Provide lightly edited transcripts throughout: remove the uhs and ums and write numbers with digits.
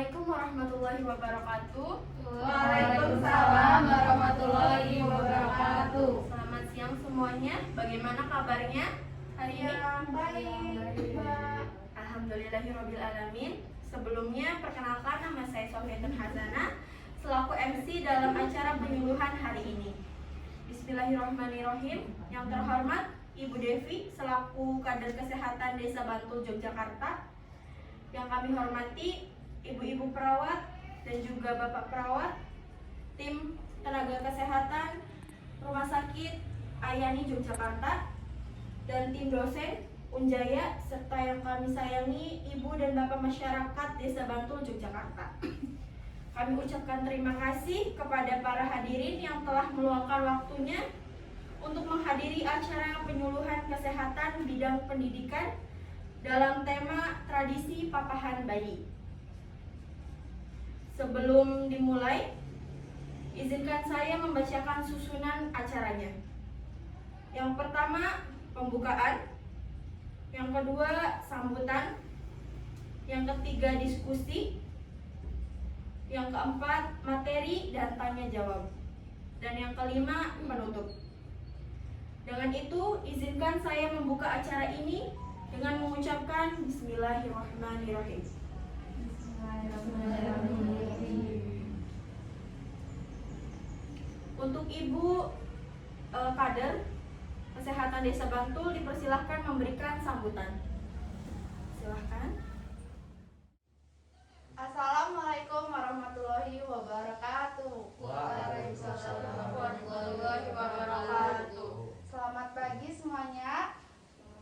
Assalamualaikum warahmatullahi wabarakatuh. Waalaikumsalam warahmatullahi wabarakatuh. Selamat siang semuanya. Bagaimana kabarnya hari ini? Baik, Mbak. Alhamdulillahirobbilalamin. Sebelumnya perkenalkan, nama saya Sofiatun Hazana selaku MC dalam acara penyuluhan hari ini. Bismillahirrahmanirrahim. Yang terhormat Ibu Devi selaku Kader Kesehatan Desa Bantul Yogyakarta. Yang kami hormati ibu-ibu perawat dan juga bapak perawat, tim tenaga kesehatan Rumah Sakit Ayani Yogyakarta, dan tim dosen Unjaya, serta yang kami sayangi ibu dan bapak masyarakat Desa Bantul Yogyakarta. Kami ucapkan terima kasih kepada para hadirin yang telah meluangkan waktunya untuk menghadiri acara penyuluhan kesehatan bidang pendidikan dalam tema tradisi papahan bayi. Sebelum dimulai, izinkan saya membacakan susunan acaranya. Yang pertama, pembukaan. Yang kedua, sambutan. Yang ketiga, diskusi. Yang keempat, materi dan tanya jawab. Dan yang kelima, penutup. Dengan itu, izinkan saya membuka acara ini dengan mengucapkan Bismillahirrahmanirrahim. Untuk Ibu Kader Kesehatan Desa Bantul dipersilahkan memberikan sambutan. Silahkan. Assalamualaikum warahmatullahi wabarakatuh. Waalaikumsalam warahmatullahi wabarakatuh. Selamat pagi semuanya.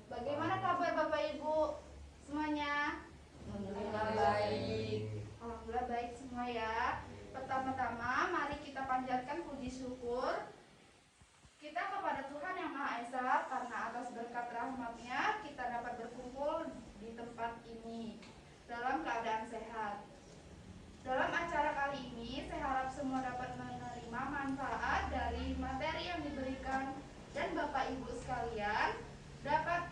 Bagaimana kabar Bapak Ibu semuanya? Alhamdulillah baik. Alhamdulillah baik semua ya. Pertama-tama mari kita panjatkan puji syukur kita kepada Tuhan Yang Maha Esa, karena atas berkat rahmat-Nya kita dapat berkumpul di tempat ini dalam keadaan sehat. Dalam acara kali ini saya harap semua dapat menerima manfaat dari materi yang diberikan, dan Bapak Ibu sekalian dapat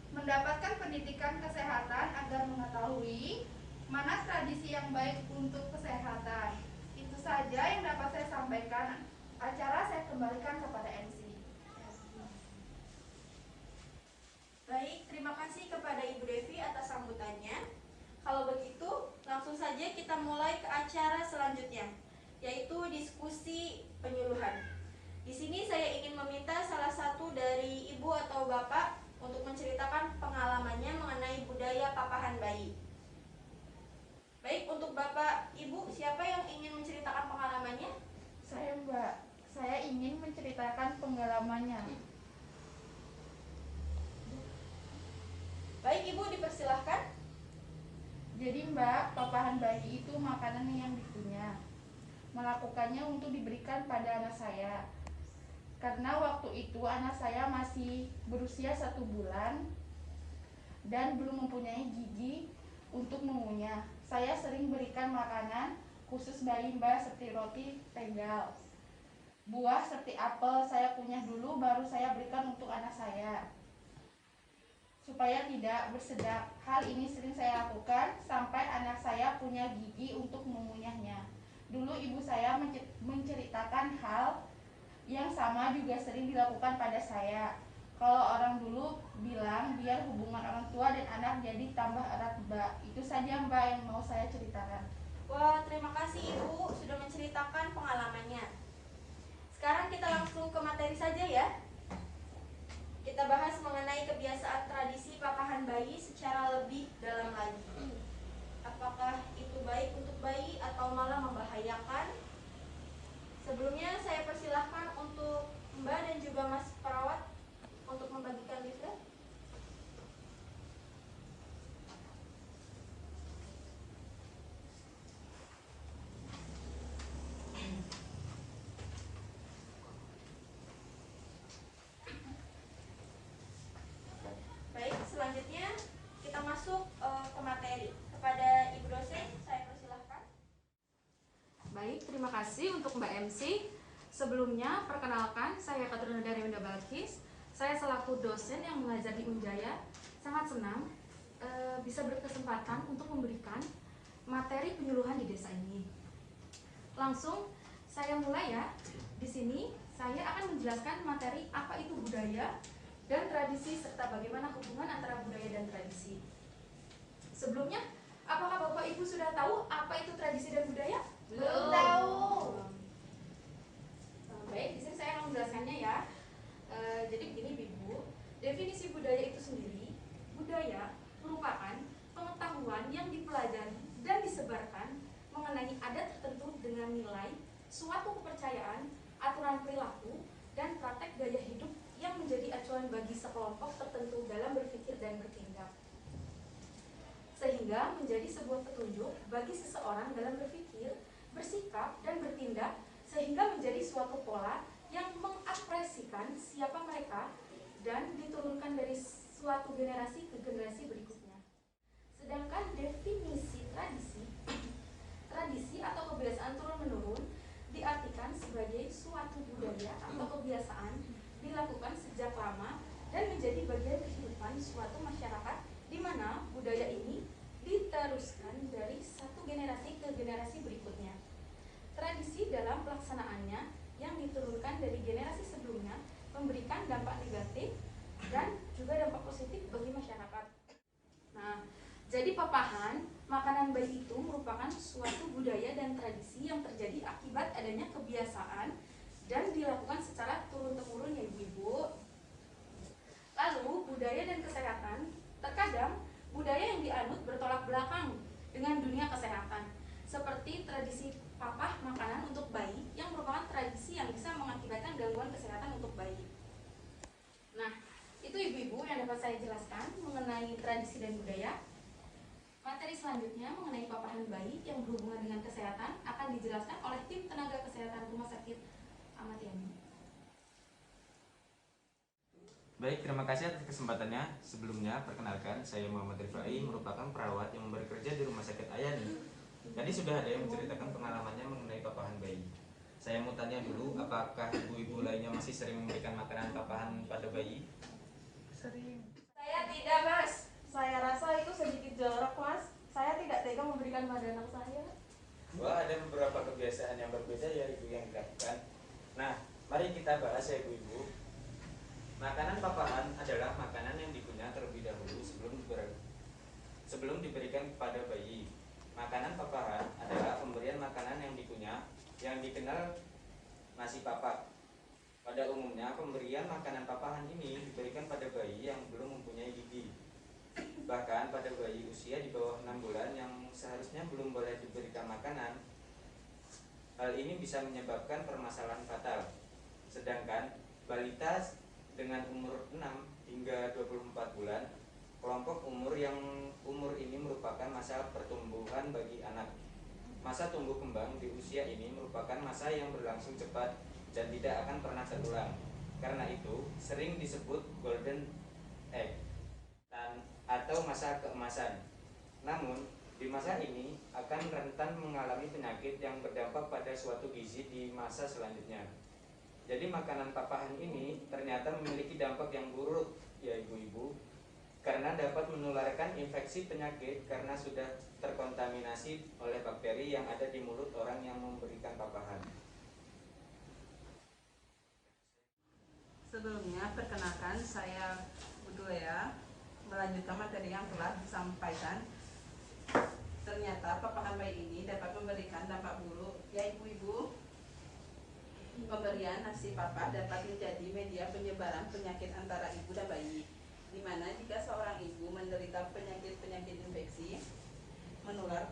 mendapatkan pendidikan kesehatan agar mengetahui mana tradisi yang baik untuk kesehatan. Itu saja yang dapat saya sampaikan. Acara saya kembalikan kepada MC. Baik, terima kasih kepada Ibu Devi atas sambutannya. Kalau begitu, langsung saja kita mulai ke acara selanjutnya, yaitu diskusi penyuluhan. Di sini saya ingin meminta salah satu dari ibu atau bapak untuk menceritakan pengalamannya mengenai budaya papahan bayi. Baik, untuk bapak, ibu, siapa yang ingin menceritakan pengalamannya? Saya Mbak, saya ingin menceritakan pengalamannya. Baik, ibu dipersilahkan. Jadi Mbak, papahan bayi itu makanan yang dikunyah. Melakukannya untuk diberikan pada anak saya. Karena waktu itu anak saya masih berusia 1 bulan dan belum mempunyai gigi untuk mengunyah. Saya sering berikan makanan khusus bayi Mbak, seperti roti tegal. Buah seperti apel saya kunyah dulu, baru saya berikan untuk anak saya, supaya tidak bersedak. Hal ini sering saya lakukan sampai anak saya punya gigi untuk mengunyahnya. Dulu ibu saya menceritakan hal yang sama juga sering dilakukan pada saya. Kalau orang dulu bilang biar hubungan orang tua dan anak jadi tambah erat Mbak. Itu saja Mbak yang mau saya ceritakan. Wah, terima kasih ibu sudah menceritakan pengalamannya. Sekarang kita langsung ke materi saja ya. Kita bahas mengenai kebiasaan tradisi papahan bayi secara lebih dalam lagi. Apakah itu baik untuk bayi atau malah membahayakan? Sebelumnya saya persilahkan untuk Mbak dan juga Mas perawat untuk membagikan leaflet. Baik, selanjutnya kita masuk ke materi. Kepada Ibu dosen, saya persilahkan. Baik, terima kasih untuk Mbak MC. Sebelumnya, perkenalkan, saya Katrina dari Balkis. Saya selaku dosen yang mengajar di Unjaya. Sangat senang bisa berkesempatan untuk memberikan materi penyuluhan di desa ini. Langsung saya mulai ya. Di sini saya akan menjelaskan materi apa itu budaya dan tradisi serta bagaimana hubungan antara budaya dan tradisi. Sebelumnya, apakah Bapak Ibu sudah tahu apa itu tradisi dan budaya? Belum tahu. Baik, di sini saya akan menjelaskannya ya. Jadi begini Ibu, definisi budaya itu sendiri, budaya merupakan pengetahuan yang dipelajari dan disebarkan mengenai adat tertentu dengan nilai, suatu kepercayaan, aturan perilaku, dan praktek gaya hidup yang menjadi acuan bagi sekelompok tertentu dalam berpikir dan bertindak. Sehingga menjadi sebuah petunjuk bagi seseorang dalam berpikir, bersikap, dan bertindak, sehingga menjadi suatu pola yang mengekspresikan siapa mereka dan diturunkan dari suatu generasi ke generasi berikutnya. Sedangkan definisi tradisi, tradisi atau kebiasaan turun-menurun diartikan sebagai suatu budaya atau kebiasaan dilakukan sejak lama dan menjadi bagian kehidupan suatu masyarakat di mana budaya ini diteruskan dari satu generasi ke generasi berikutnya. Tradisi dalam pelaksanaannya yang diturunkan dari generasi sebelumnya memberikan dampak negatif dan juga dampak positif bagi masyarakat. Nah, jadi papahan, makanan bayi itu merupakan suatu budaya dan tradisi yang terjadi akibat adanya kebiasaan dan dilakukan secara turun-temurun ya Ibu-Ibu. Lalu, budaya dan kesehatan, terkadang budaya yang dianut bertolak belakang dengan dunia kesehatan, seperti tradisi papah makanan untuk bayi yang merupakan tradisi yang bisa mengakibatkan gangguan kesehatan untuk bayi. Nah, itu Ibu-Ibu yang dapat saya jelaskan mengenai tradisi dan budaya. Materi selanjutnya mengenai papahan bayi yang berhubungan dengan kesehatan akan dijelaskan oleh tim tenaga kesehatan Rumah Sakit Ahmad Yani. Baik, terima kasih atas kesempatannya. Sebelumnya, perkenalkan, saya Muhammad Rifai, merupakan perawat yang bekerja di Rumah Sakit Ayani. Tadi sudah ada yang menceritakan pengalamannya mengenai papahan bayi. Saya mau tanya dulu, apakah ibu-ibu lainnya masih sering memberikan makanan papahan pada bayi? Sering. Saya tidak, Mas. Saya rasa itu sedikit jorok, Mas. Saya tidak tega memberikan pada anak saya. Wah, ada beberapa kebiasaan yang berbeda ya ibu yang dilakukan. Nah, mari kita bahas ya ibu-ibu. Makanan papahan adalah makanan yang dikunyah terlebih dahulu sebelum diberikan kepada bayi. Makanan papahan adalah pemberian makanan yang dikunyah yang dikenal nasi papak. Pada umumnya, pemberian makanan papahan ini diberikan pada bayi yang belum mempunyai gigi. Bahkan pada bayi usia di bawah 6 bulan yang seharusnya belum boleh diberikan makanan. Hal ini bisa menyebabkan permasalahan fatal. Sedangkan balita dengan umur 6 hingga 24 bulan, kelompok umur ini merupakan masa pertumbuhan bagi anak. Masa tumbuh kembang di usia ini merupakan masa yang berlangsung cepat dan tidak akan pernah terulang. Karena itu, sering disebut golden age atau masa keemasan. Namun, di masa ini akan rentan mengalami penyakit yang berdampak pada suatu gizi di masa selanjutnya. Jadi makanan papahan ini ternyata memiliki dampak yang buruk ya ibu-ibu, karena dapat menularkan infeksi penyakit karena sudah terkontaminasi oleh bakteri yang ada di mulut orang yang memberikan papahan. Sebelumnya, perkenalkan saya Budoya, melanjutkan materi yang telah disampaikan. Ternyata papahan bayi ini dapat memberikan dampak buruk ya ibu-ibu. Pemberian nasi papa dapat menjadi media penyebaran penyakit antara ibu dan bayi, di mana jika seorang ibu menderita penyakit infeksi menular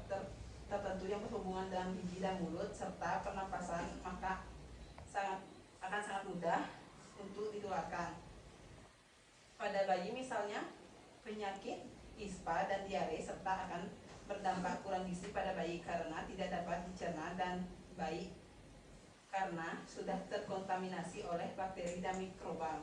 tertentu yang berhubungan dengan gigi dan mulut serta pernapasan, maka akan sangat mudah untuk ditularkan. Pada bayi misalnya penyakit ispa dan diare, serta akan berdampak kurang gizi pada bayi karena tidak dapat dicerna dan bayi karena sudah terkontaminasi oleh bakteri dan mikroba.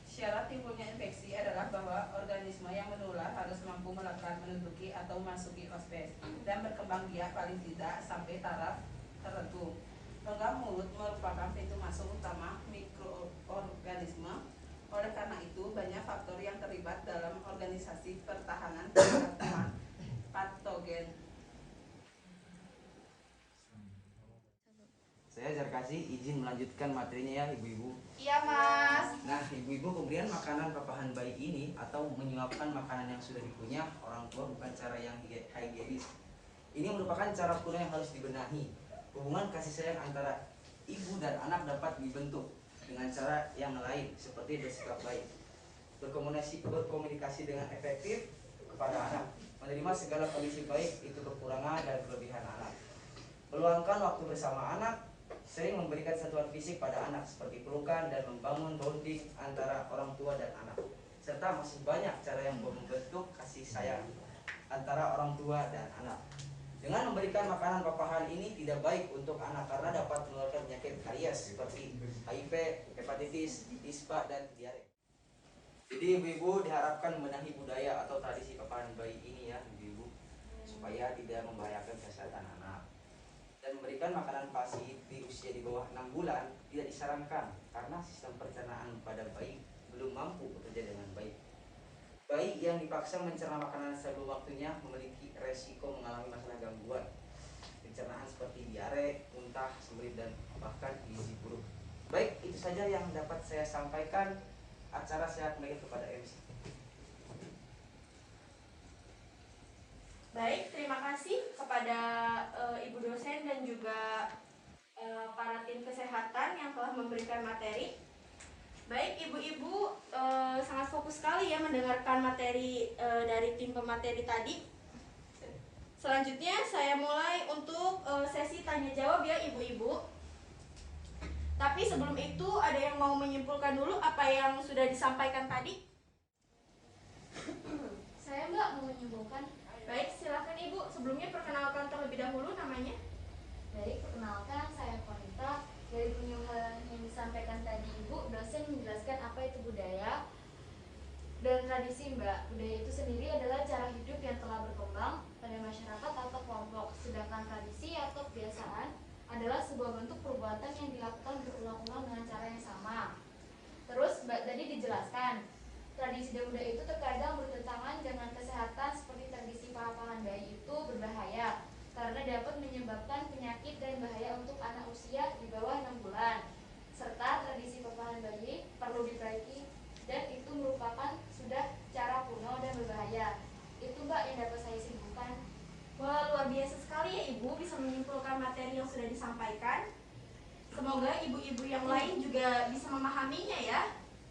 Syarat timbulnya infeksi adalah bahwa organisme yang menular harus mampu melakukan menduduki atau memasuki ospes dan berkembang biak paling tidak sampai taraf tertentu. Rongga mulut merupakan pintu masuk utama mikroorganisme. Oleh karena itu, banyak faktor yang terlibat dalam organisasi pertahanan terhadap patogen. Saya Zarkasi izin melanjutkan materinya ya ibu-ibu. Iya mas. Nah ibu-ibu, pemberian makanan papahan bayi ini atau menyuapkan makanan yang sudah dikunyah orang tua bukan cara yang higienis. Ini merupakan cara kuno yang harus dibenahi. Hubungan kasih sayang antara ibu dan anak dapat dibentuk dengan cara yang lain seperti bersikap baik, berkomunikasi dengan efektif kepada anak, menerima segala kondisi baik itu kekurangan dan kelebihan anak, meluangkan waktu bersama anak, sering memberikan sentuhan fisik pada anak seperti pelukan dan membangun bonding antara orang tua dan anak, serta masih banyak cara yang membentuk kasih sayang antara orang tua dan anak. Dengan memberikan makanan papahan ini tidak baik untuk anak karena dapat menularkan penyakit karies seperti HIV, hepatitis, ispa, dan diare. Jadi ibu-ibu diharapkan membenahi budaya atau tradisi papahan bayi ini ya ibu-ibu, supaya tidak membahayakan kesehatan anak. Dan memberikan makanan PASI di usia di bawah 6 bulan tidak disarankan karena sistem pencernaan pada bayi belum mampu bekerja dengan baik. Bayi yang dipaksa mencerna makanan sebelum waktunya memiliki resiko mengalami masalah gangguan pencernaan seperti diare, muntah, sembelit, dan bahkan gizi buruk. Baik, itu saja yang dapat saya sampaikan. Acara saya kembali kepada MC. Baik, terima kasih kepada Ibu dosen dan juga para tim kesehatan yang telah memberikan materi. Baik, ibu-ibu sangat fokus sekali ya mendengarkan materi dari tim pemateri tadi. Selanjutnya saya mulai untuk sesi tanya jawab ya ibu-ibu. Tapi sebelum itu ada yang mau menyimpulkan dulu apa yang sudah disampaikan tadi? Saya nggak mau menyimpulkan. Baik, silakan ibu. Sebelumnya perkenalkan terlebih dahulu namanya. Baik, perkenalkan saya Konita. Dari penyuluhan yang disampaikan tadi Ibu, dosen menjelaskan apa itu budaya dan tradisi Mbak. Budaya itu sendiri adalah cara hidup yang telah berkembang pada masyarakat atau kelompok. Sedangkan tradisi atau kebiasaan adalah sebuah bentuk perbuatan yang dilakukan berulang-ulang dengan cara yang sama. Terus Mbak tadi dijelaskan, tradisi dan budaya itu terkadang bertentangan dengan kesehatan seperti tradisi papahan bayi itu berbahaya karena dapat menyebabkan penyakit dan bahaya untuk anak usia di bawah 6 bulan. Serta tradisi papahan bayi perlu diperbaiki dan itu merupakan sudah cara kuno dan berbahaya. Itu Mbak yang dapat saya simpulkan. Wah, luar biasa sekali ya Ibu bisa menyimpulkan materi yang sudah disampaikan. Semoga ibu-ibu yang lain juga bisa memahaminya ya.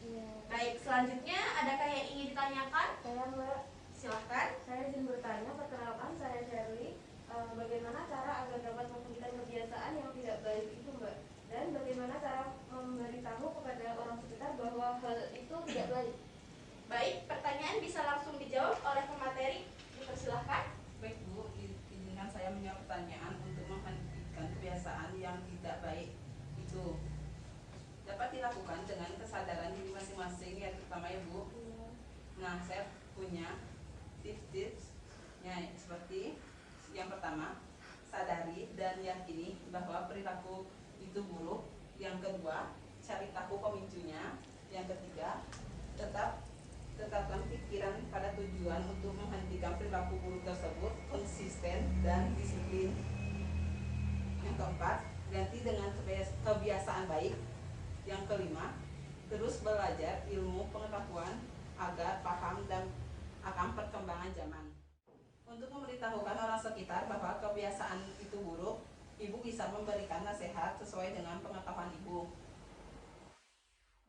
Iya. Baik, selanjutnya adakah yang ingin ditanyakan? Saya Mbak, Silahkan. saya izin bertanya, perkenalkan saya Shirley. Bagaimana cara agar dapat menghentikan kebiasaan yang tidak baik itu Mbak? Dan bagaimana cara memberitahu kepada orang sekitar bahwa hal itu tidak baik? Baik, pertanyaan bisa langsung dijawab oleh pemateri. Dipersilahkan. Baik Bu, izinkan saya menjawab pertanyaan untuk menghentikan kebiasaan yang tidak baik itu dapat dilakukan dengan kesadaran diri masing-masing ya, terutama ya Bu. Nah, saya punya tips-tipsnya seperti yang pertama, sadari dan yakini bahwa perilaku itu buruk. Yang kedua, cari tahu pemicunya. Yang ketiga, tetapkan pikiran pada tujuan untuk menghentikan perilaku buruk tersebut, konsisten dan disiplin. Yang keempat, ganti dengan kebiasaan baik. Yang kelima, terus belajar ilmu pengetahuan agar paham dan akan perkembangan zaman. Untuk memberitahukan orang sekitar bahwa kebiasaan itu buruk, Ibu bisa memberikan nasihat sesuai dengan pengetahuan Ibu.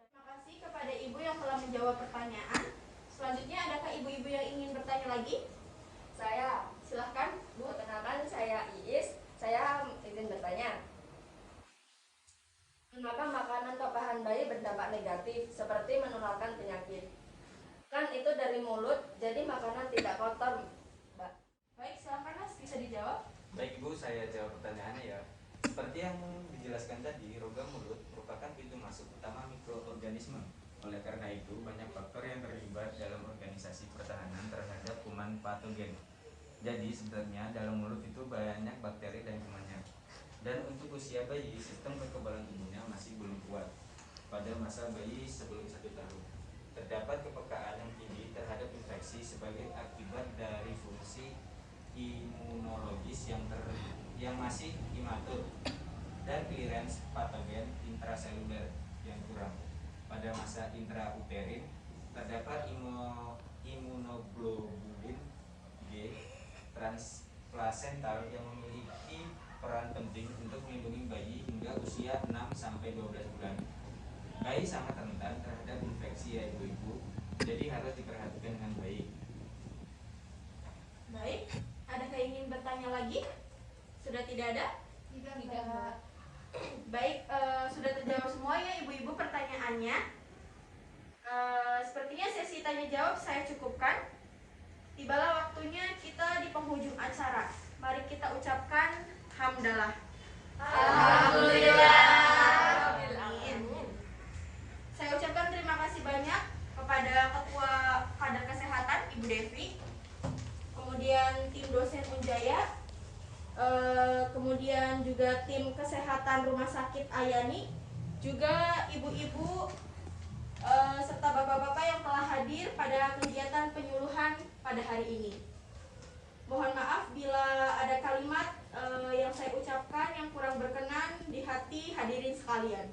Terima kasih kepada Ibu yang telah menjawab pertanyaan. Selanjutnya adakah ibu-ibu yang ingin bertanya lagi? Saya, Silahkan. Bu, kenalkan saya Iis. Saya izin bertanya. Mengapa makanan papahan bayi berdampak negatif seperti menularkan penyakit? Kan itu dari mulut, jadi makanan tidak kotor, Mbak. Baik, silahkan Mas, bisa dijawab. Baik Ibu, saya jawab pertanyaannya ya. Seperti yang dijelaskan tadi, rongga mulut merupakan pintu masuk utama mikroorganisme. Oleh karena itu, banyak faktor yang terlibat dalam organisasi pertahanan terhadap kuman patogen. Jadi sebenarnya dalam mulut itu banyak bakteri dan kumannya. Dan untuk usia bayi, sistem kekebalan tubuhnya masih belum kuat pada masa bayi sebelum 1 tahun. terdapat kepekaan yang tinggi terhadap infeksi sebagai akibat dari fungsi imunologis yang masih imatur dan clearance patogen intraseluler yang kurang. Pada masa intrauterin terdapat imunoglobulin G transplasental yang memiliki peran penting untuk melindungi bayi hingga usia 6-12 bulan. Bayi sangat rentan terhadap infeksi ya ibu-ibu, jadi harus diperhatikan dengan baik. Baik, adakah ingin bertanya lagi? Sudah tidak ada? Tidak, Tidak, Mbak. Baik, sudah terjawab semua ya ibu-ibu pertanyaannya. Sepertinya sesi tanya jawab saya cukupkan. Tibalah waktunya kita di penghujung acara. Mari kita ucapkan hamdalah. Alhamdulillah. Amin. Saya ucapkan terima kasih banyak kepada Ketua Kader Kesehatan Ibu Devi, kemudian tim dosen Unjaya, kemudian juga tim kesehatan Rumah Sakit Ayani, juga ibu-ibu serta bapak-bapak yang telah hadir pada kegiatan penyuluhan pada hari ini. Mohon maaf bila ada kalimat yang saya ucapkan yang kurang berkenan di hati hadirin sekalian.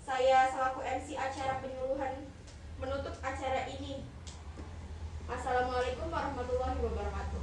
Saya selaku MC acara penyuluhan menutup acara ini. Assalamualaikum warahmatullahi wabarakatuh.